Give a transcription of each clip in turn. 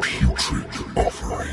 putrid offering.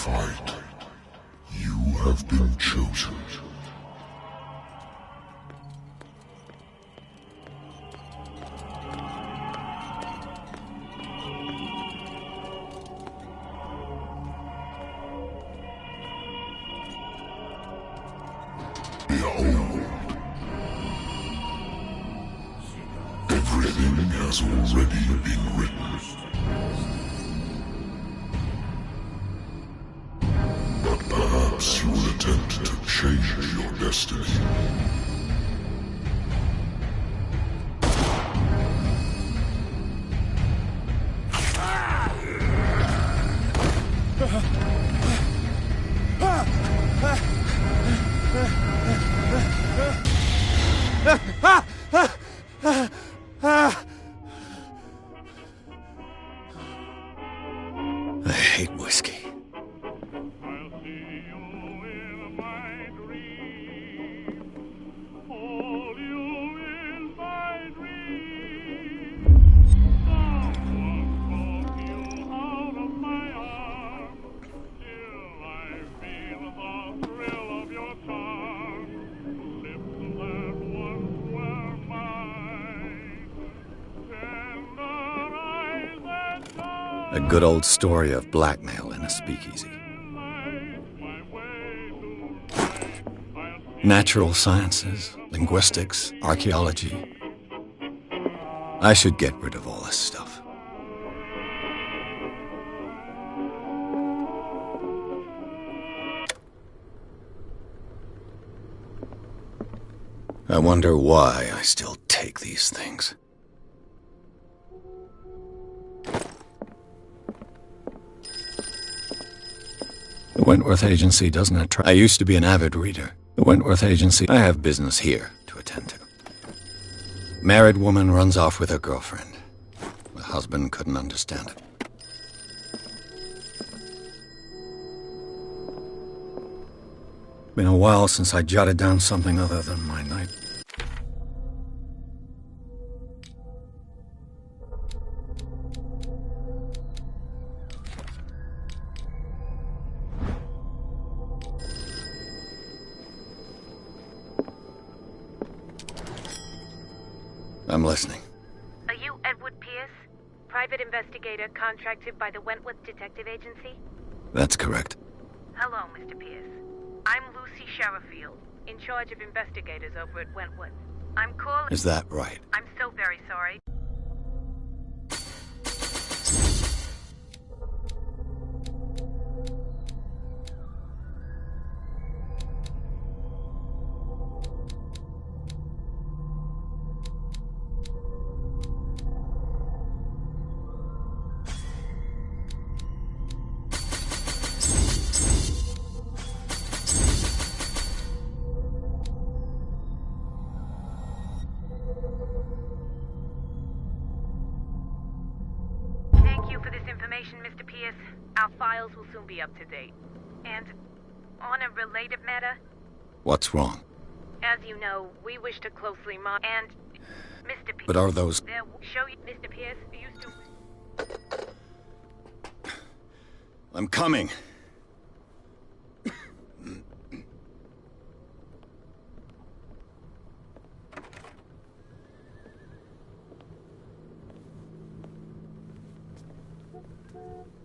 Fight. You have been chosen. Behold. Everything has already been written. Perhaps you will attempt to change your destiny. I hate whiskey. A good old story of blackmail in a speakeasy. Natural sciences, linguistics, archaeology. I should get rid of all this stuff. I wonder why I still take these things. The Wentworth Agency doesn't attract... I used to be an avid reader. The Wentworth Agency... I have business here to attend to. Married woman runs off with her girlfriend. The husband couldn't understand it. Been a while since I jotted down something other than my night. I'm listening. Are you Edward Pierce? Private investigator contracted by the Wentworth Detective Agency? That's correct. Hello, Mr. Pierce. I'm Lucy Sherifield, in charge of investigators over at Wentworth. I'm calling... Is that right? I'm so very sorry. Thank you for this information, Mr. Pierce. Our files will soon be up to date. And on a related matter, What's wrong? as you know, we wish to closely monitor... And, Mr. Pierce... But are those... There will show you... Mr. Pierce, you still... I'm coming.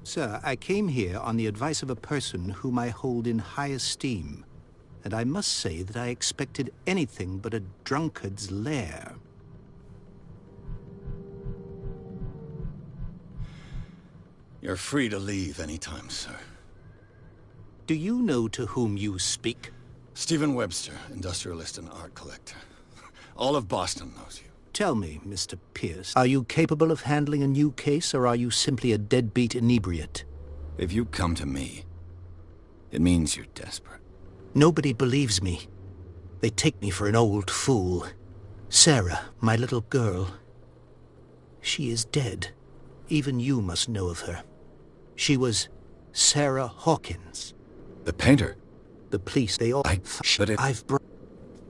Sir, I came here on the advice of a person whom I hold in high esteem, and I must say that I expected anything but a drunkard's lair. You're free to leave anytime, sir. Do you know to whom you speak? Stephen Webster, industrialist and art collector. All of Boston knows you. Tell me, Mr. Pierce, are you capable of handling a new case, or are you simply a deadbeat inebriate? If you come to me, it means you're desperate. Nobody believes me. They take me for an old fool. Sarah, my little girl, she is dead. Even you must know of her. She was Sarah Hawkins. The painter? The police, they all... But it...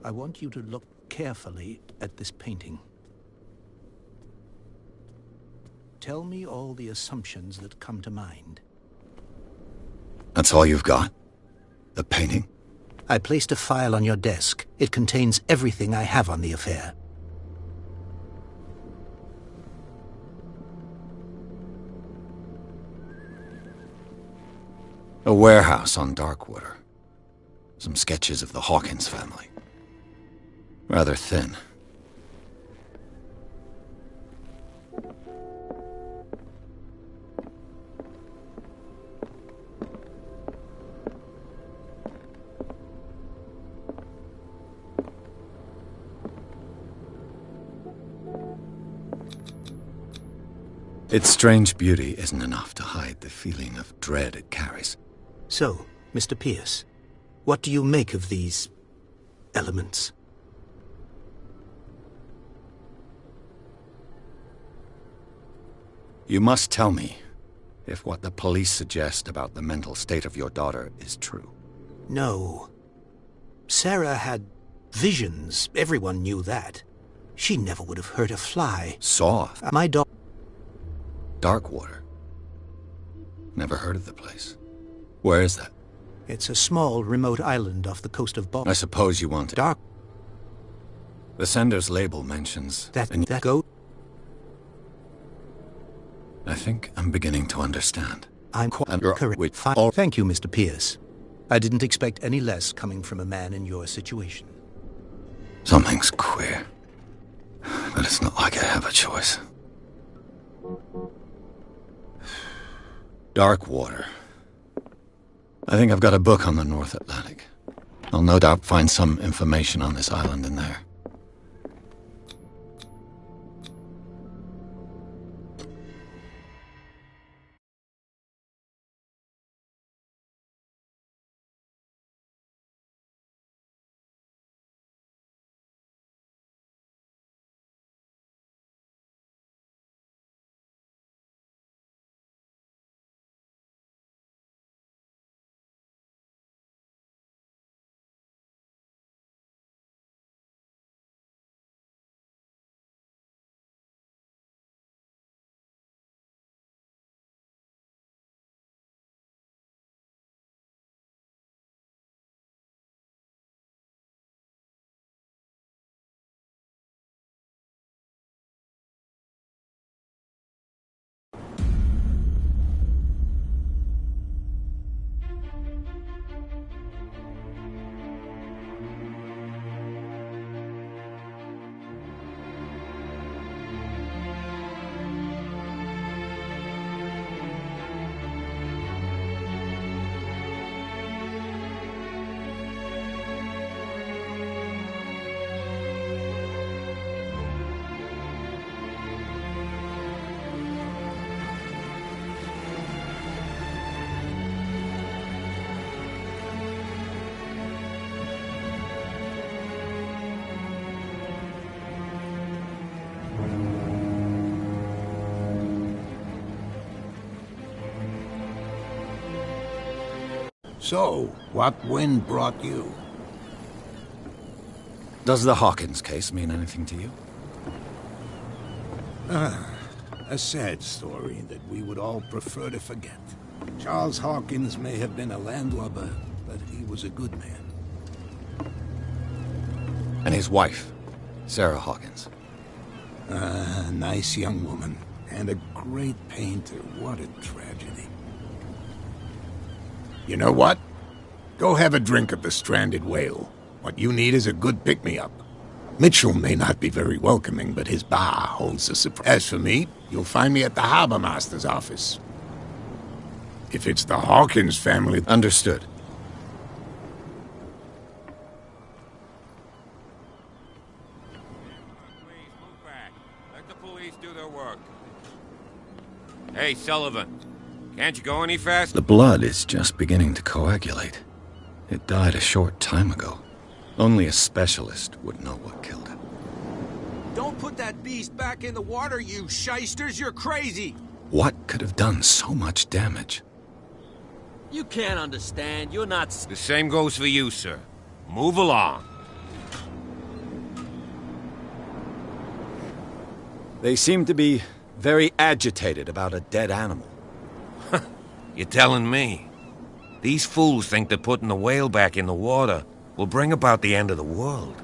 I want you to look carefully at this painting. Tell me all the assumptions that come to mind. That's all you've got? The painting? I placed a file on your desk. It contains everything I have on the affair. A warehouse on Darkwater. Some sketches of the Hawkins family. Rather thin. Its strange beauty isn't enough to hide the feeling of dread it carries. So, Mr. Pierce, what do you make of these elements? You must tell me if what the police suggest about the mental state of your daughter is true. No. Sarah had visions. Everyone knew that. She never would have hurt a fly. Saw? My daughter... Darkwater. Never heard of the place. Where is that? It's a small, remote island off the coast of Boston. I suppose you want it. Dark... The sender's label mentions... That goat... I think I'm beginning to understand. I'm quite And you're correct. with Thank you, Mr. Pierce. I didn't expect any less coming from a man in your situation. Something's queer. But it's not like I have a choice. Darkwater. I think I've got a book on the North Atlantic. I'll no doubt find some information on this island in there. So, what wind brought you? Does the Hawkins case mean anything to you? A sad story that we would all prefer to forget. Charles Hawkins may have been a landlubber, but he was a good man. And his wife, Sarah Hawkins. A nice young woman, and a great painter. What a tragedy. You know what? Go have a drink at the Stranded Whale. What you need is a good pick-me-up. Mitchell may not be very welcoming, but his bar holds a surprise. As for me, you'll find me at the Harbor Master's office. If it's the Hawkins family... Understood. Please, move back. Let the police do their work. Hey, Sullivan. Can't you go any faster? The blood is just beginning to coagulate. It died a short time ago. Only a specialist would know what killed it. Don't put that beast back in the water, you shysters! You're crazy! What could have done so much damage? You can't understand. You're not... The same goes for you, sir. Move along. They seem to be very agitated about a dead animal. You're telling me? These fools think that putting the whale back in the water will bring about the end of the world.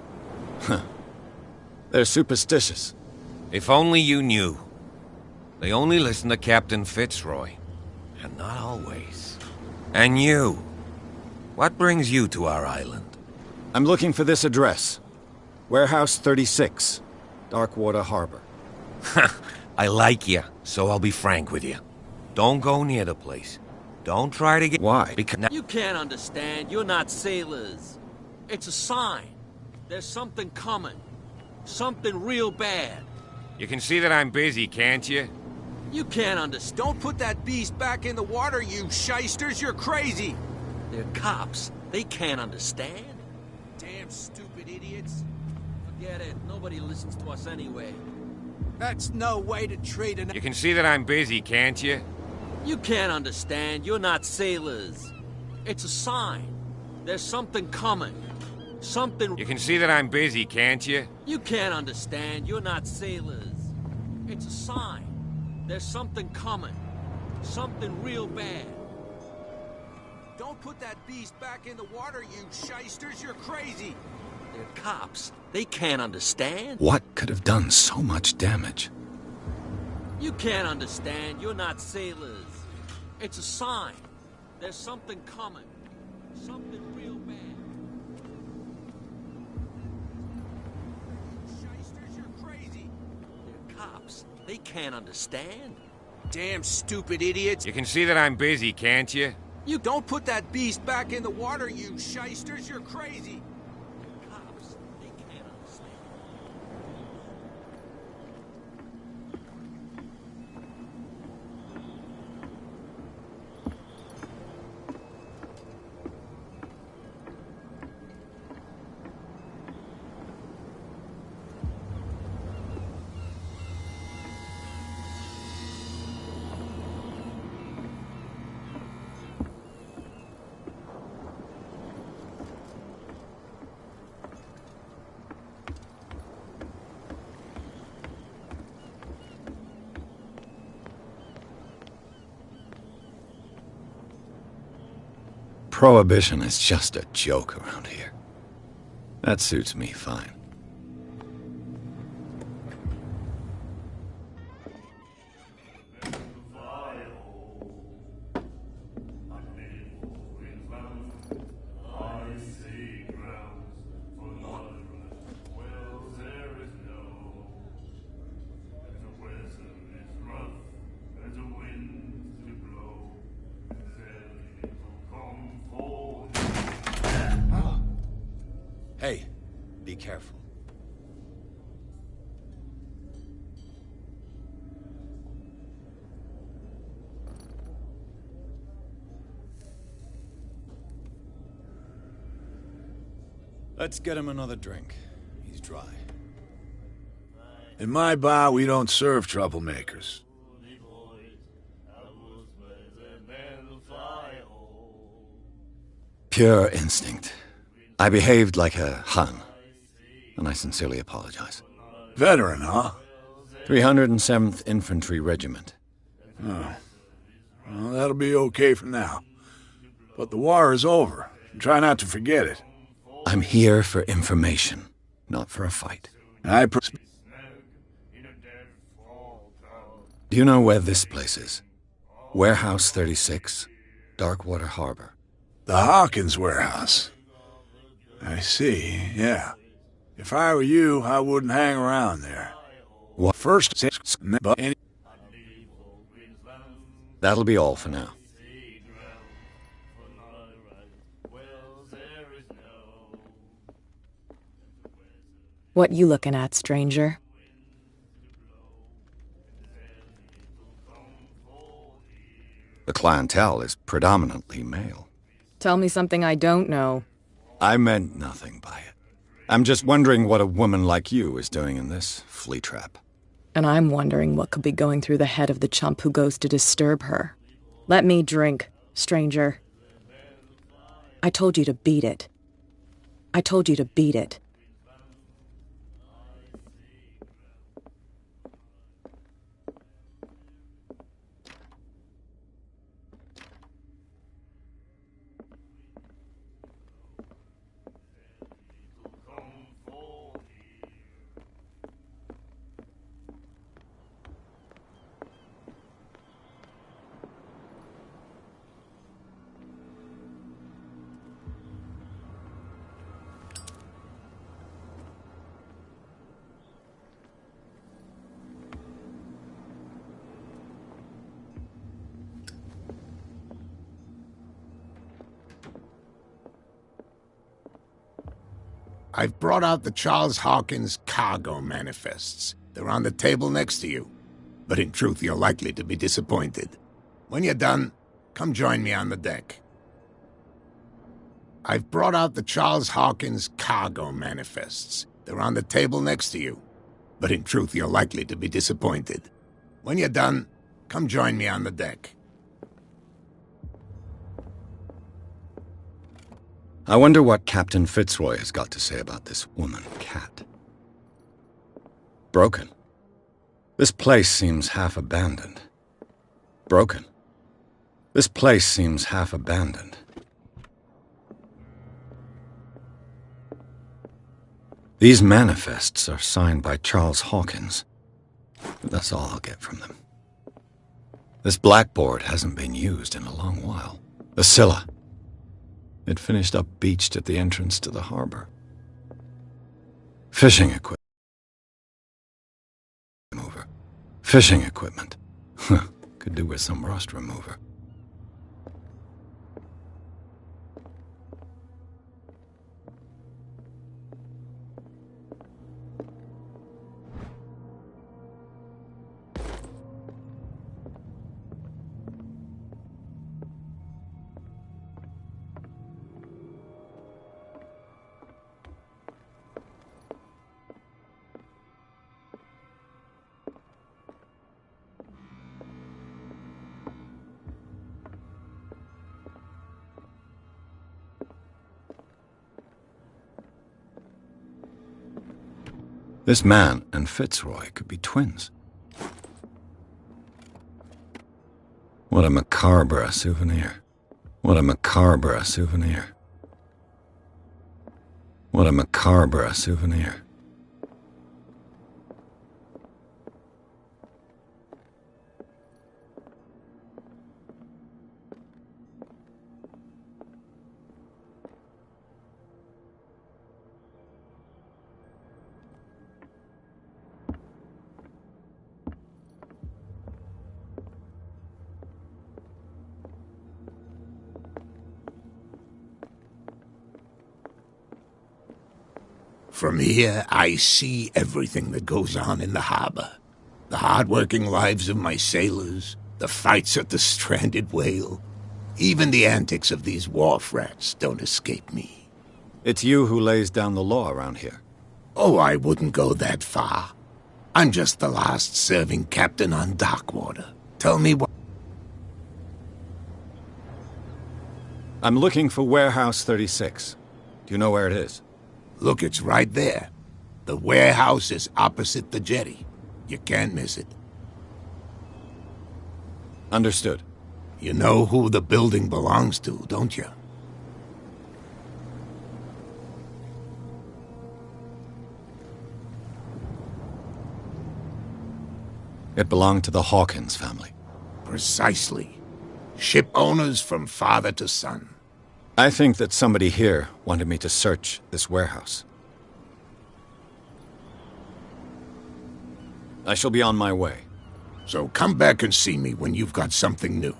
They're superstitious. If only you knew. They only listen to Captain Fitzroy. And not always. And you. What brings you to our island? I'm looking for this address. Warehouse 36, Darkwater Harbor. I like you, so I'll be frank with you. Don't go near the place. Don't try to get... Why? Because... You can't understand. You're not sailors. It's a sign. There's something coming. Something real bad. You can see that I'm busy, can't you? You can't understand. Don't put that beast back in the water, you shysters! You're crazy! They're cops. They can't understand. Damn stupid idiots. Forget it. Nobody listens to us anyway. That's no way to treat an... You can see that I'm busy, can't you? You can't understand. You're not sailors. It's a sign. There's something coming. Something... You can see that I'm busy, can't you? You can't understand. You're not sailors. It's a sign. There's something coming. Something real bad. Don't put that beast back in the water, you shysters! You're crazy! They're cops. They can't understand. What could have done so much damage? You can't understand. You're not sailors. It's a sign. There's something coming. Something real bad. Shysters, you're crazy! They're cops. They can't understand. Damn stupid idiots! You can see that I'm busy, can't you? You don't put that beast back in the water, you shysters! You're crazy! Cops, they can't understand. Prohibition is just a joke around here. That suits me fine. Hey, be careful. Let's get him another drink. He's dry. In my bar, we don't serve troublemakers. Pure instinct. I behaved like a Hun, and I sincerely apologize. Veteran, huh? 307th Infantry Regiment. Oh. Well, that'll be okay for now. But the war is over. Try not to forget it. I'm here for information, not for a fight. Do you know where this place is? Warehouse 36, Darkwater Harbor. The Hawkins warehouse. I see, yeah. If I were you, I wouldn't hang around there. What? First, That'll be all for now. What you looking at, stranger? The clientele is predominantly male. Tell me something I don't know. I meant nothing by it. I'm just wondering what a woman like you is doing in this flea trap. And I'm wondering what could be going through the head of the chump who goes to disturb her. Let me drink, stranger. I told you to beat it. I told you to beat it. I've brought out the Charles Hawkins cargo manifests. They're on the table next to you. But in truth, you're likely to be disappointed. When you're done, come join me on the deck. I've brought out the Charles Hawkins cargo manifests. They're on the table next to you. But in truth, you're likely to be disappointed. When you're done, come join me on the deck. I wonder what Captain Fitzroy has got to say about this woman, Cat. Broken. This place seems half abandoned. Broken. This place seems half abandoned. These manifests are signed by Charles Hawkins. But that's all I'll get from them. This blackboard hasn't been used in a long while. The Scylla. It finished up beached at the entrance to the harbor. Fishing equipment. Fishing equipment. Could do with some rust remover. This man and Fitzroy could be twins. What a macabre souvenir. What a macabre souvenir. What a macabre souvenir. From here, I see everything that goes on in the harbor. The hard-working lives of my sailors, the fights at the stranded whale. Even the antics of these wharf rats don't escape me. It's you who lays down the law around here. Oh, I wouldn't go that far. I'm just the last serving captain on Darkwater. Tell me what... I'm looking for Warehouse 36. Do you know where it is? Look, it's right there. The warehouse is opposite the jetty. You can't miss it. Understood. You know who the building belongs to, don't you? It belonged to the Hawkins family. Precisely. Ship owners from father to son. I think that somebody here wanted me to search this warehouse. I shall be on my way. So come back and see me when you've got something new.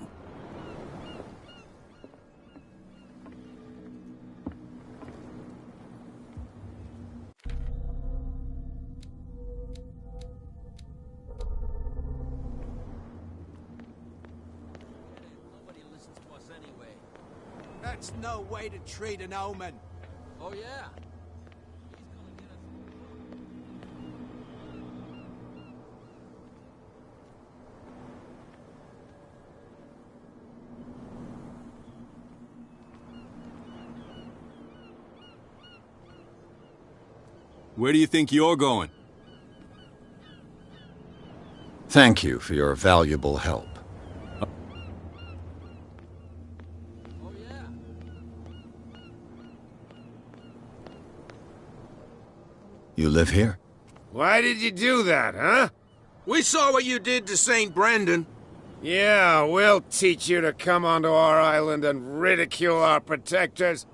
Nobody listens to us anyway. That's no way to treat an omen. Oh, yeah. He's gonna get us. Where do you think you're going? Thank you for your valuable help. Oh, yeah. You live here? Why did you do that, huh? We saw what you did to St. Brendan. Yeah, we'll teach you to come onto our island and ridicule our protectors.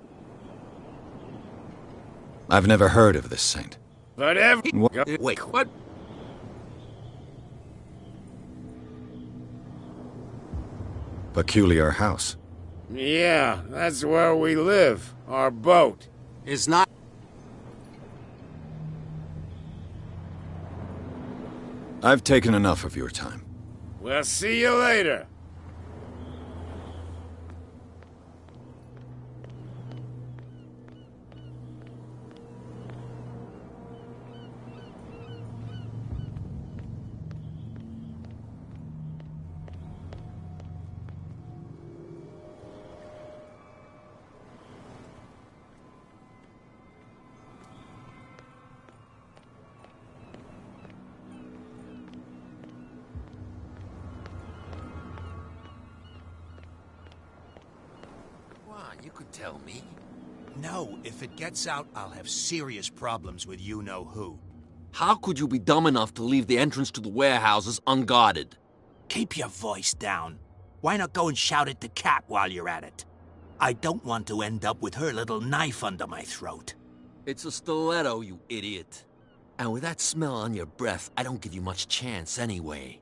I've never heard of this saint. But every... Wait, what? Peculiar house. Yeah, that's where we live. Our boat. Is not... I've taken enough of your time. We'll see you later. You could tell me. No, if it gets out, I'll have serious problems with you-know-who. How could you be dumb enough to leave the entrance to the warehouses unguarded? Keep your voice down. Why not go and shout at the cat while you're at it? I don't want to end up with her little knife under my throat. It's a stiletto, you idiot. And with that smell on your breath, I don't give you much chance anyway.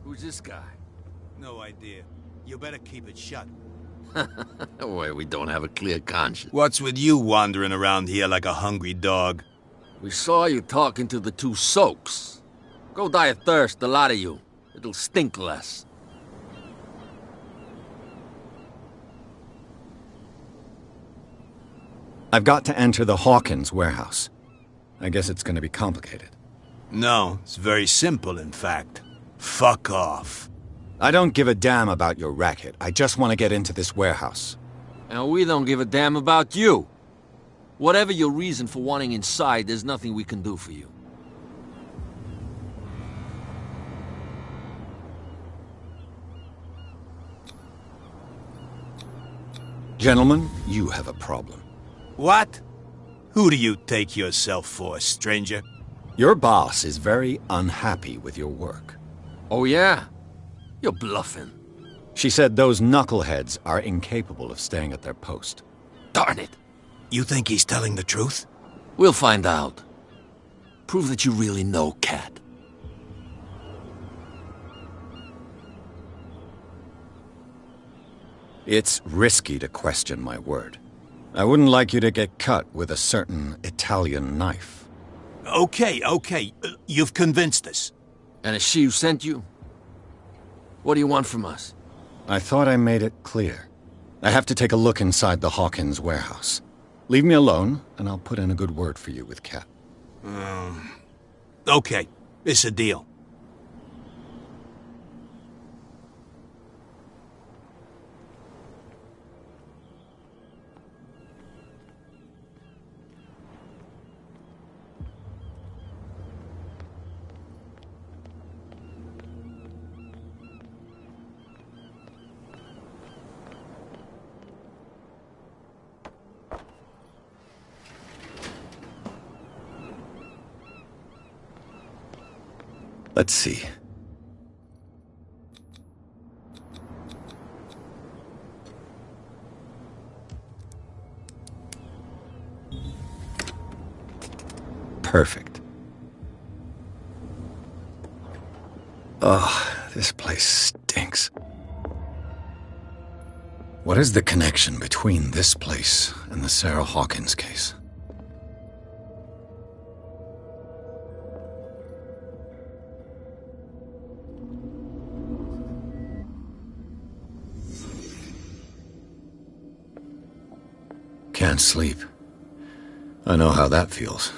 Who's this guy? No idea. You better keep it shut. Why, we don't have a clear conscience. What's with you wandering around here like a hungry dog? We saw you talking to the two soaks. Go die of thirst, the lot of you. It'll stink less. I've got to enter the Hawkins warehouse. I guess it's going to be complicated. No, it's very simple, in fact. Fuck off. I don't give a damn about your racket. I just want to get into this warehouse. And we don't give a damn about you. Whatever your reason for wanting inside, there's nothing we can do for you. Gentlemen, you have a problem. What? Who do you take yourself for, stranger? Your boss is very unhappy with your work. Oh, yeah? You're bluffing. She said those knuckleheads are incapable of staying at their post. Darn it. You think he's telling the truth? We'll find out. Prove that you really know Cat. It's risky to question my word. I wouldn't like you to get cut with a certain Italian knife. Okay. You've convinced us. And it's she who sent you? What do you want from us? I thought I made it clear. I have to take a look inside the Hawkins warehouse. Leave me alone, and I'll put in a good word for you with Cap. Okay, it's a deal. Let's see. Perfect. Oh, this place stinks. What is the connection between this place and the Sarah Hawkins case? Can't sleep. I know how that feels.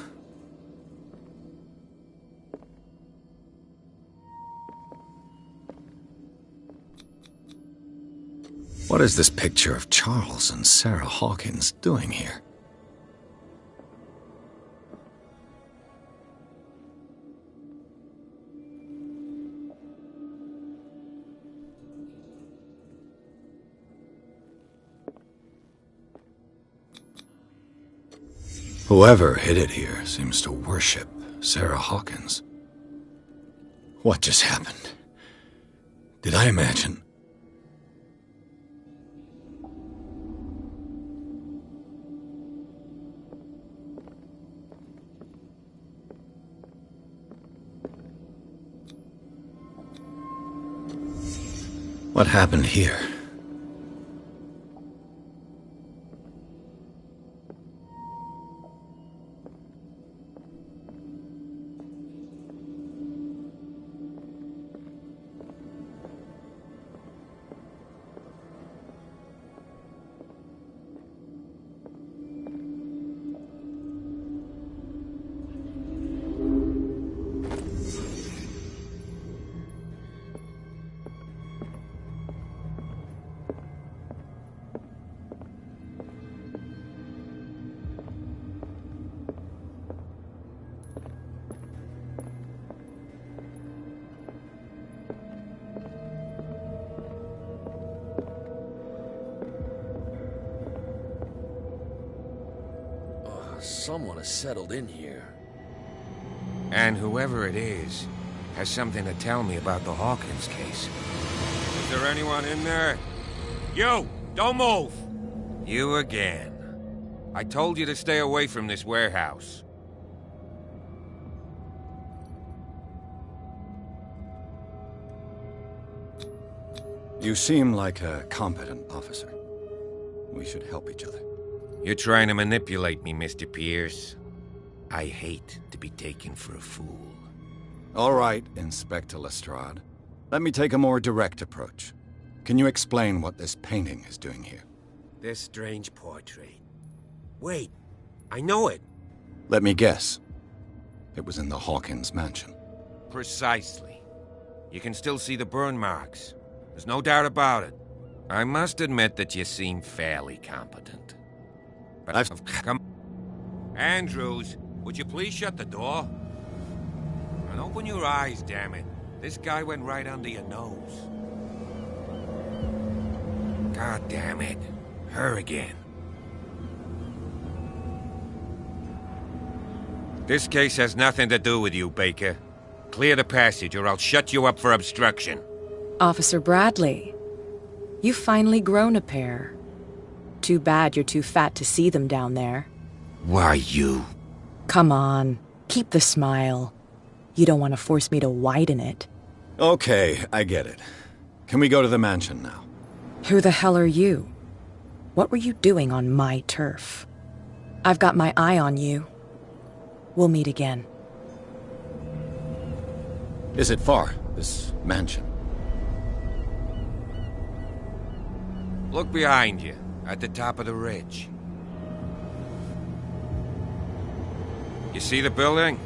What is this picture of Charles and Sarah Hawkins doing here? Whoever hid it here seems to worship Sarah Hawkins. What just happened? Did I imagine? What happened here? Someone has settled in here. And whoever it is has something to tell me about the Hawkins case. Is there anyone in there? You! Don't move! You again. I told you to stay away from this warehouse. You seem like a competent officer. We should help each other. You're trying to manipulate me, Mr. Pierce. I hate to be taken for a fool. All right, Inspector Lestrade. Let me take a more direct approach. Can you explain what this painting is doing here? This strange portrait. Wait, I know it. Let me guess. It was in the Hawkins mansion. Precisely. You can still see the burn marks. There's no doubt about it. I must admit that you seem fairly competent. But I've come... Andrews, would you please shut the door? And open your eyes, damn it. This guy went right under your nose. God damn it. Her again. This case has nothing to do with you, Baker. Clear the passage or I'll shut you up for obstruction. Officer Bradley, you've finally grown a pair. Too bad you're too fat to see them down there. Why, you... Come on, keep the smile. You don't want to force me to widen it. Okay, I get it. Can we go to the mansion now? Who the hell are you? What were you doing on my turf? I've got my eye on you. We'll meet again. Is it far, this mansion? Look behind you, at the top of the ridge. You see the building?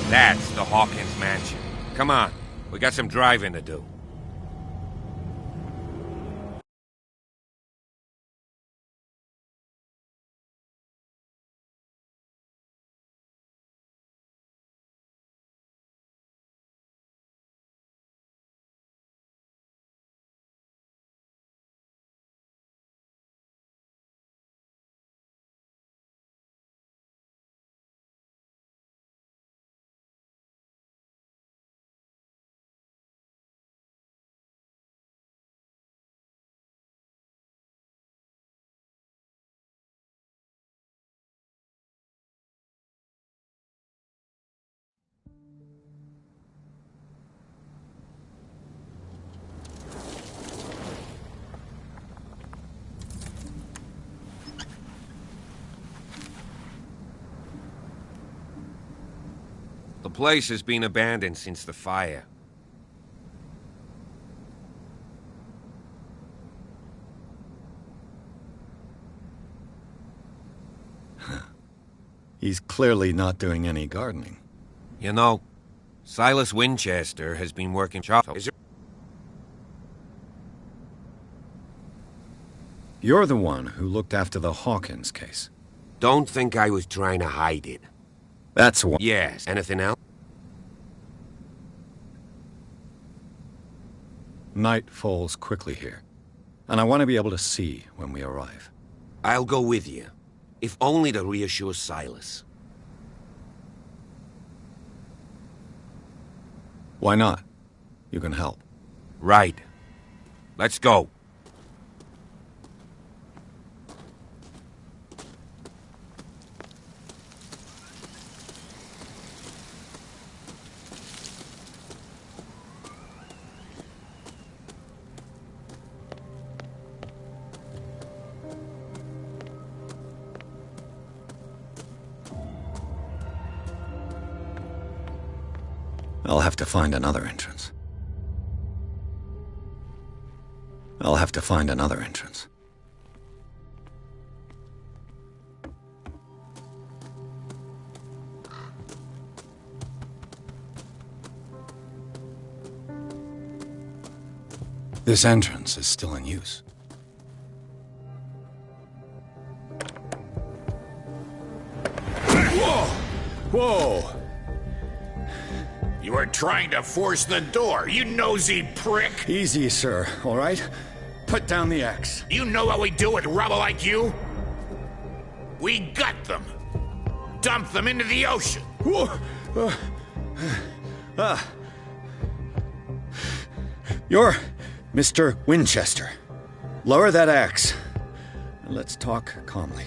That's the Hawkins mansion. Come on, we got some driving to do. The place has been abandoned since the fire. He's clearly not doing any gardening. You know, Silas Winchester has been working shop. You're the one who looked after the Hawkins case. Don't think I was trying to hide it. That's one. Yes. Anything else? Night falls quickly here, and I want to be able to see when we arrive. I'll go with you, if only to reassure Silas. Why not? You can help. Right. Let's go. I'll have to find another entrance. I'll have to find another entrance. This entrance is still in use. Whoa! Whoa! You were trying to force the door, you nosy prick! Easy, sir, all right? Put down the axe. You know what we do with rubble like you? We gut them. Dump them into the ocean. You're Mr. Winchester. Lower that axe. And let's talk calmly.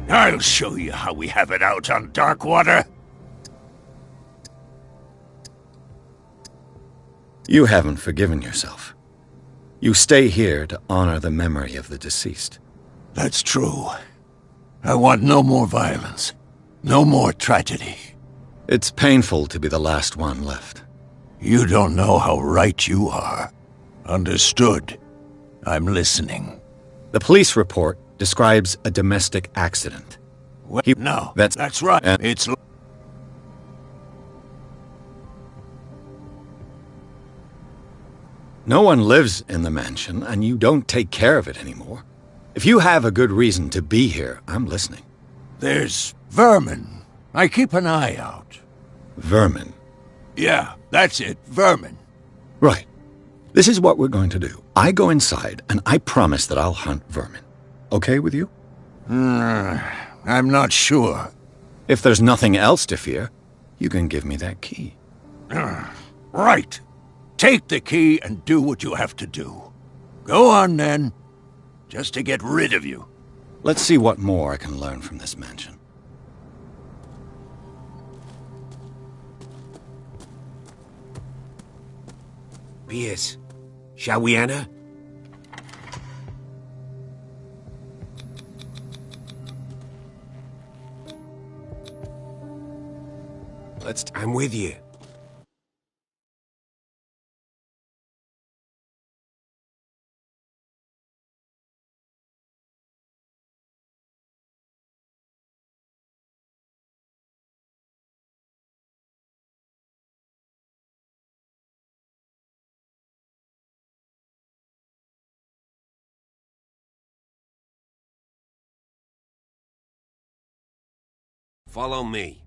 I'll show you how we have it out on Darkwater. You haven't forgiven yourself. You stay here to honor the memory of the deceased. That's true. I want no more violence. No more tragedy. It's painful to be the last one left. You don't know how right you are. Understood. I'm listening. The police report describes a domestic accident. No, that's right. It's... No one lives in the mansion, and you don't take care of it anymore. If you have a good reason to be here, I'm listening. There's vermin. I keep an eye out. Vermin? Yeah, that's it. Vermin. Right. This is what we're going to do. I go inside, and I promise that I'll hunt vermin. Okay with you? I'm not sure. If there's nothing else to fear, you can give me that key. Right. Take the key and do what you have to do. Go on, then. Just to get rid of you. Let's see what more I can learn from this mansion. Pierce, shall we enter? I'm with you. Follow me.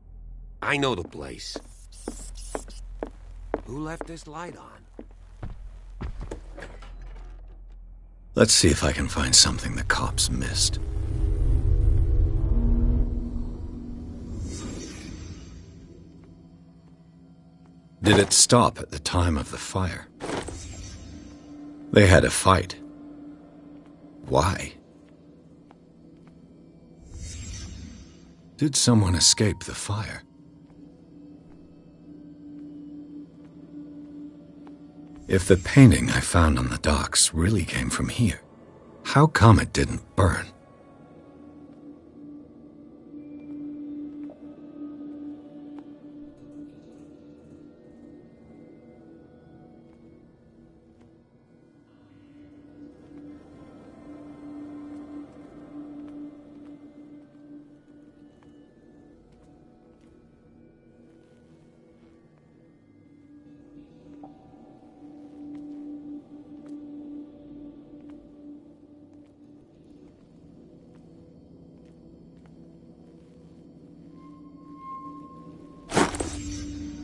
I know the place. Who left this light on? Let's see if I can find something the cops missed. Did it stop at the time of the fire? They had a fight. Why? Did someone escape the fire? If the painting I found on the docks really came from here, how come it didn't burn?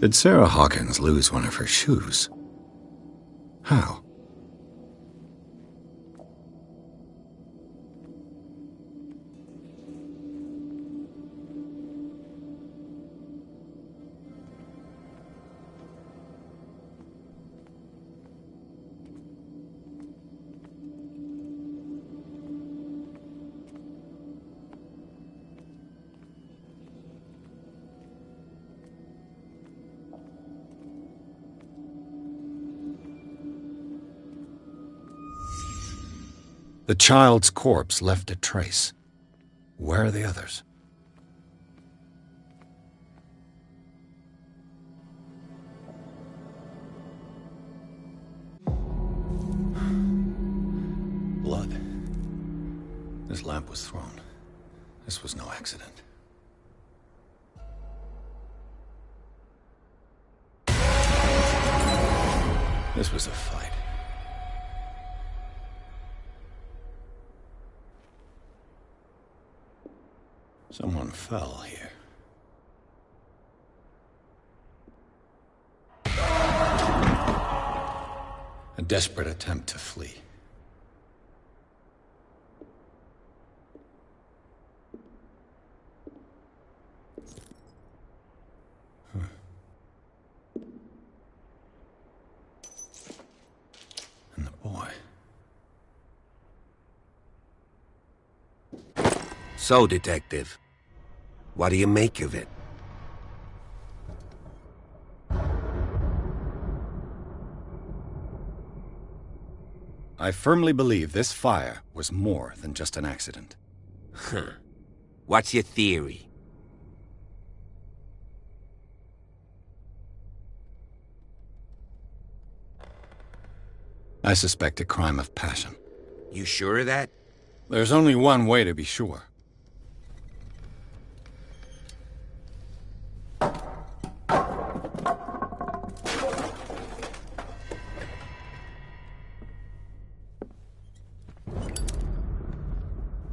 Did Sarah Hawkins lose one of her shoes? How? The child's corpse left a trace. Where are the others? Blood. This lamp was thrown. This was no accident. This was a fight. Someone fell here. A desperate attempt to flee. And the boy. So, Detective, what do you make of it? I firmly believe this fire was more than just an accident. Huh. What's your theory? I suspect a crime of passion. You sure of that? There's only one way to be sure.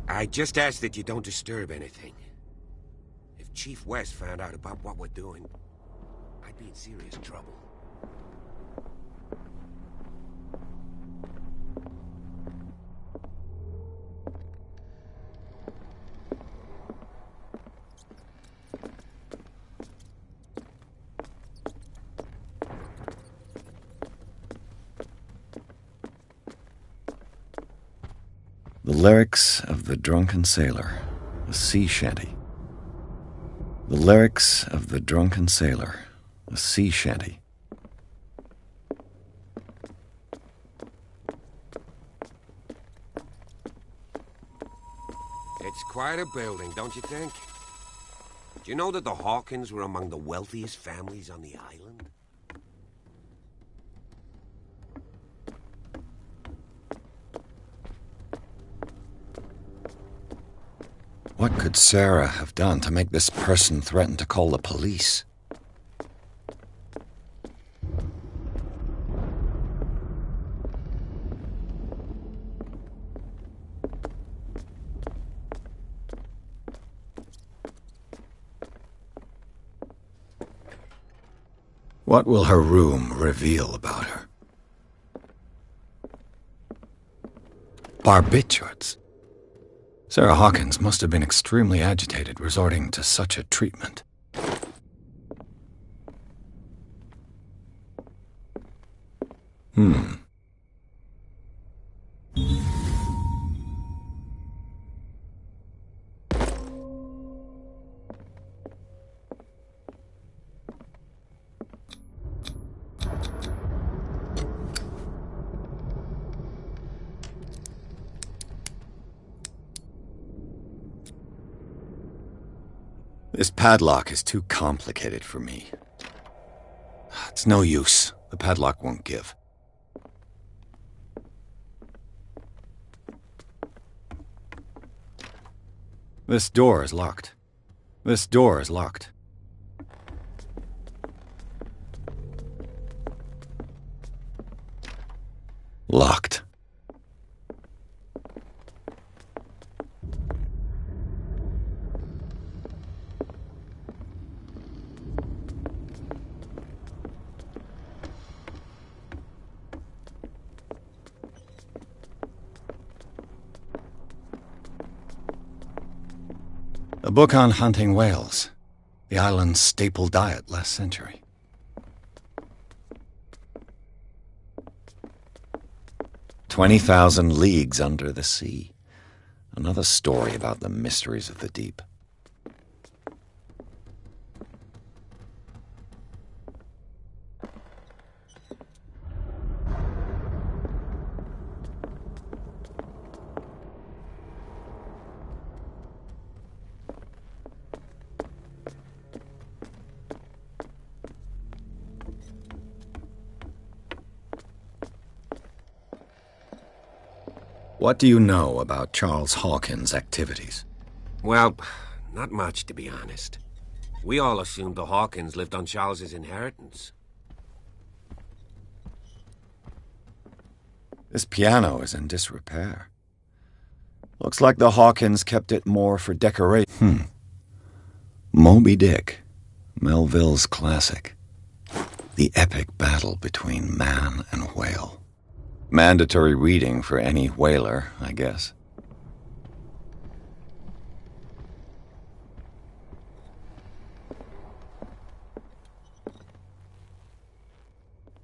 I just ask that you don't disturb anything. If Chief West found out about what we're doing, I'd be in serious trouble. The lyrics of the drunken sailor, a sea shanty. The lyrics of the drunken sailor, a sea shanty. It's quite a building, don't you think? Do you know that the Hawkins were among the wealthiest families on the island? What could Sarah have done to make this person threaten to call the police? What will her room reveal about her? Barbiturates. Sarah Hawkins must have been extremely agitated resorting to such a treatment. This padlock is too complicated for me. It's no use. The padlock won't give. This door is locked. This door is locked. Locked. A book on hunting whales, the island's staple diet last century. "20,000 Leagues Under the Sea. Another story about the mysteries of the deep." What do you know about Charles Hawkins' activities? Well, not much, to be honest. We all assumed the Hawkins lived on Charles's inheritance. This piano is in disrepair. Looks like the Hawkins kept it more for decoration. Moby Dick, Melville's classic. The epic battle between man and whale. Mandatory reading for any whaler, I guess.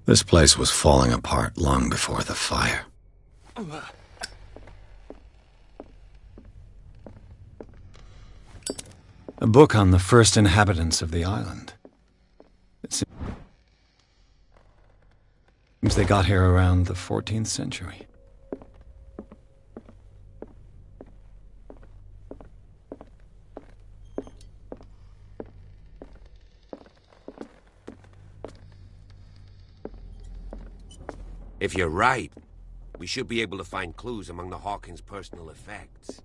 This place was falling apart long before the fire. A book on the first inhabitants of the island. It seems they got here around the 14th century. If you're right, we should be able to find clues among the Hawkins' personal effects.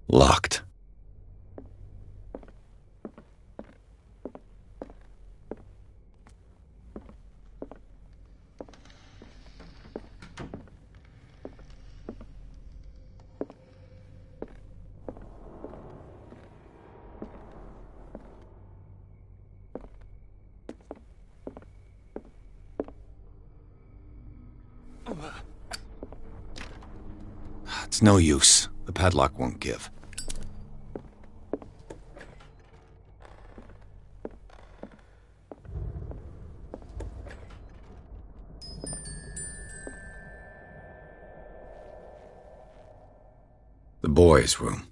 Locked. It's no use. The padlock won't give. The boys' room.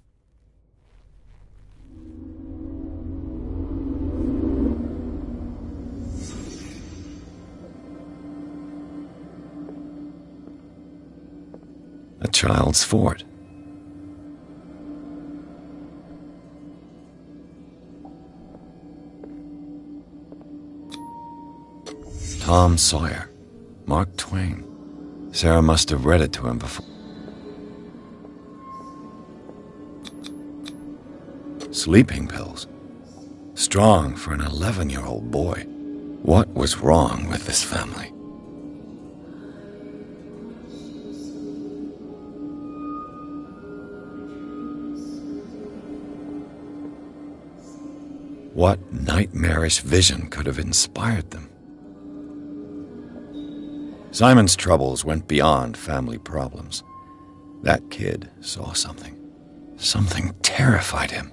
A child's fort. Tom Sawyer. Mark Twain. Sarah must have read it to him before. Sleeping pills. Strong for an 11-year-old boy. What was wrong with this family? What nightmarish vision could have inspired them? Simon's troubles went beyond family problems. That kid saw something. Something terrified him.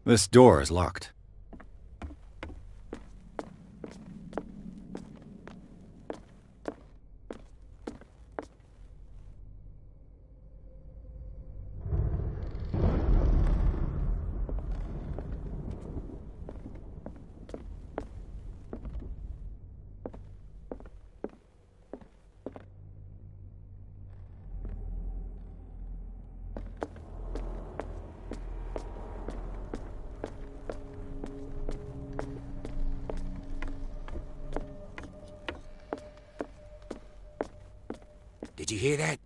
This door is locked. Did you hear that?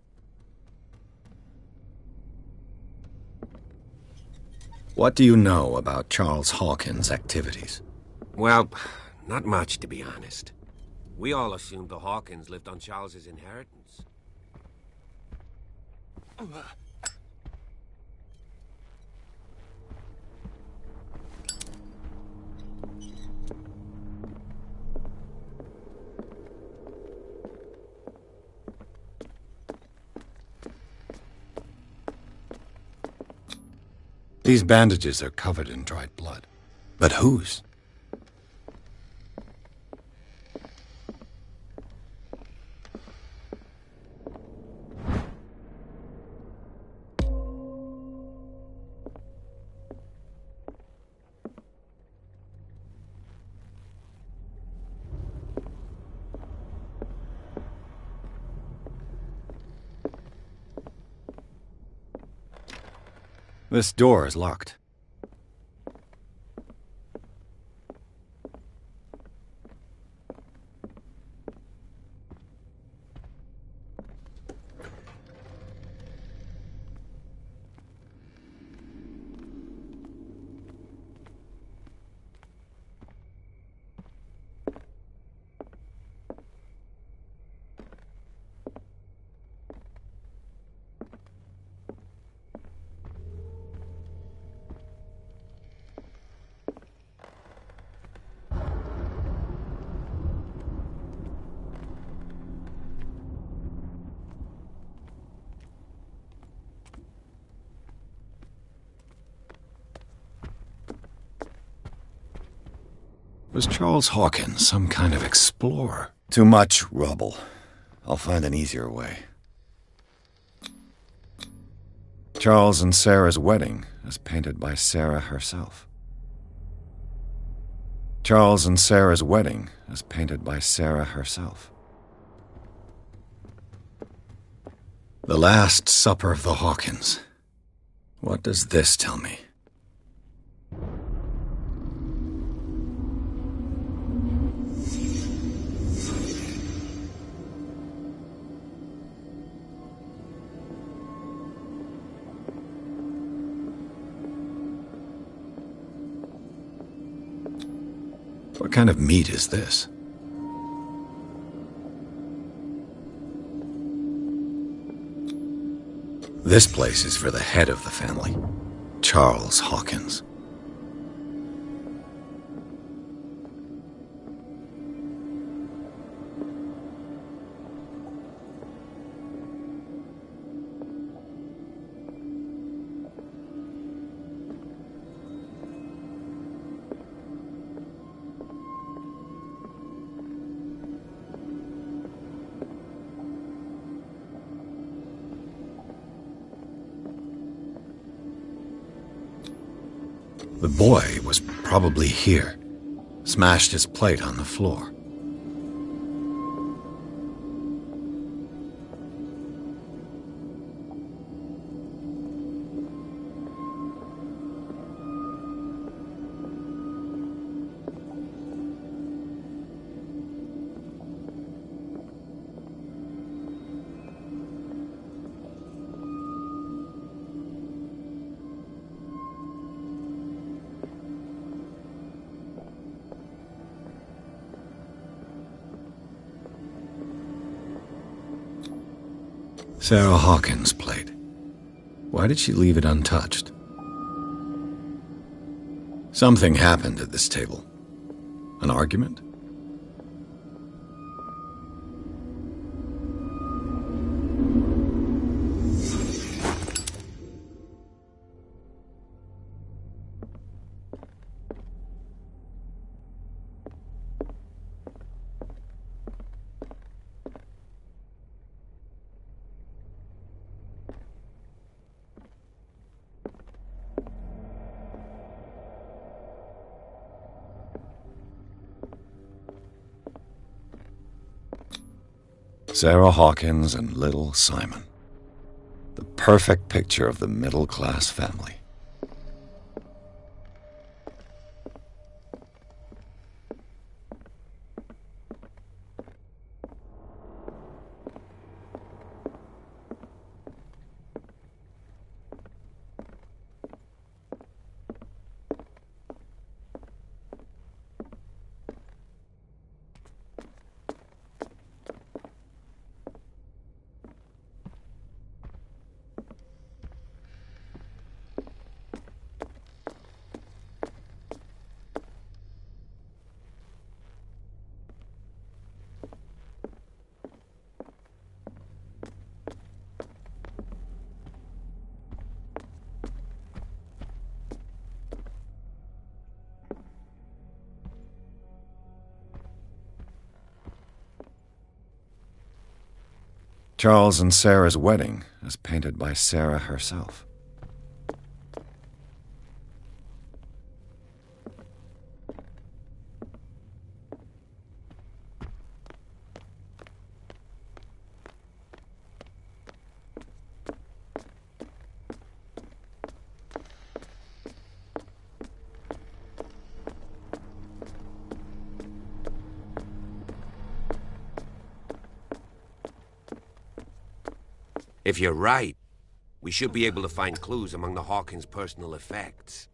What do you know about Charles Hawkins' activities? Well, not much, to be honest. We all assumed the Hawkins lived on Charles's inheritance. These bandages are covered in dried blood. But whose? This door is locked. Was Charles Hawkins some kind of explorer? Too much rubble. I'll find an easier way. Charles and Sarah's wedding, as painted by Sarah herself. Charles and Sarah's wedding, as painted by Sarah herself. The Last Supper of the Hawkins. What does this tell me? What kind of meat is this? This place is for the head of the family, Charles Hawkins. The boy was probably here, smashed his plate on the floor. Sarah Hawkins' plate. Why did she leave it untouched? Something happened at this table. An argument? Sarah Hawkins and little Simon. The perfect picture of the middle-class family. Charles and Sarah's wedding, as painted by Sarah herself. If you're right, we should be able to find clues among the Hawkins' personal effects.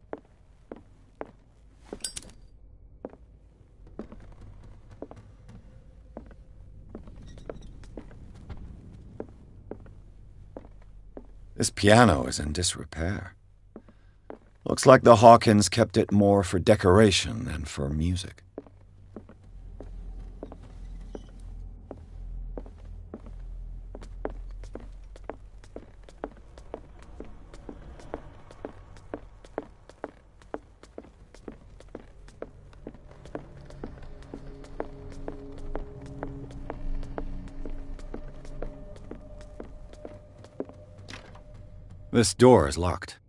This piano is in disrepair. Looks like the Hawkins kept it more for decoration than for music. This door is locked.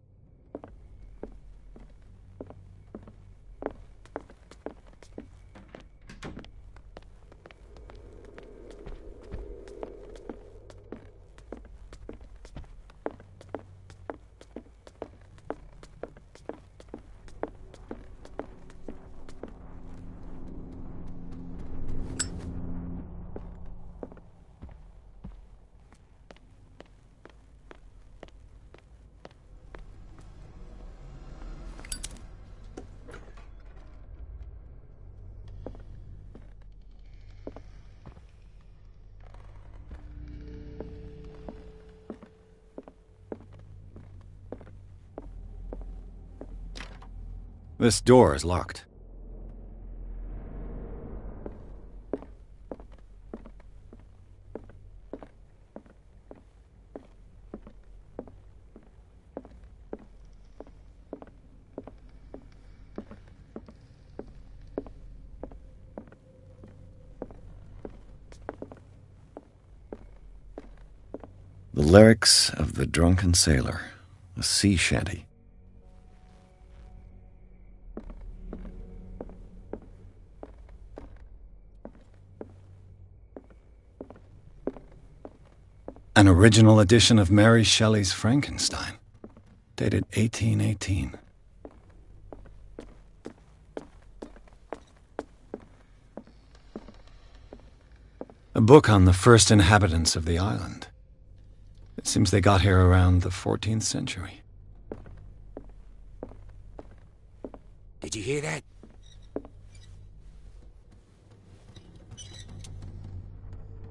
This door is locked. The lyrics of the drunken sailor, a sea shanty. An original edition of Mary Shelley's Frankenstein, dated 1818. A book on the first inhabitants of the island. It seems they got here around the 14th century. Did you hear that?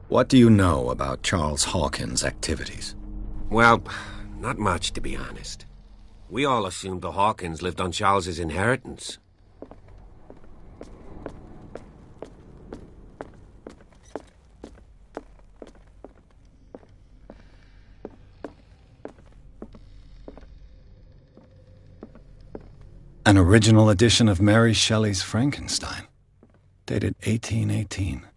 What do you know about Charles Hawkins' activities? Well, not much, to be honest. We all assumed the Hawkins lived on Charles's inheritance. An original edition of Mary Shelley's Frankenstein, dated 1818.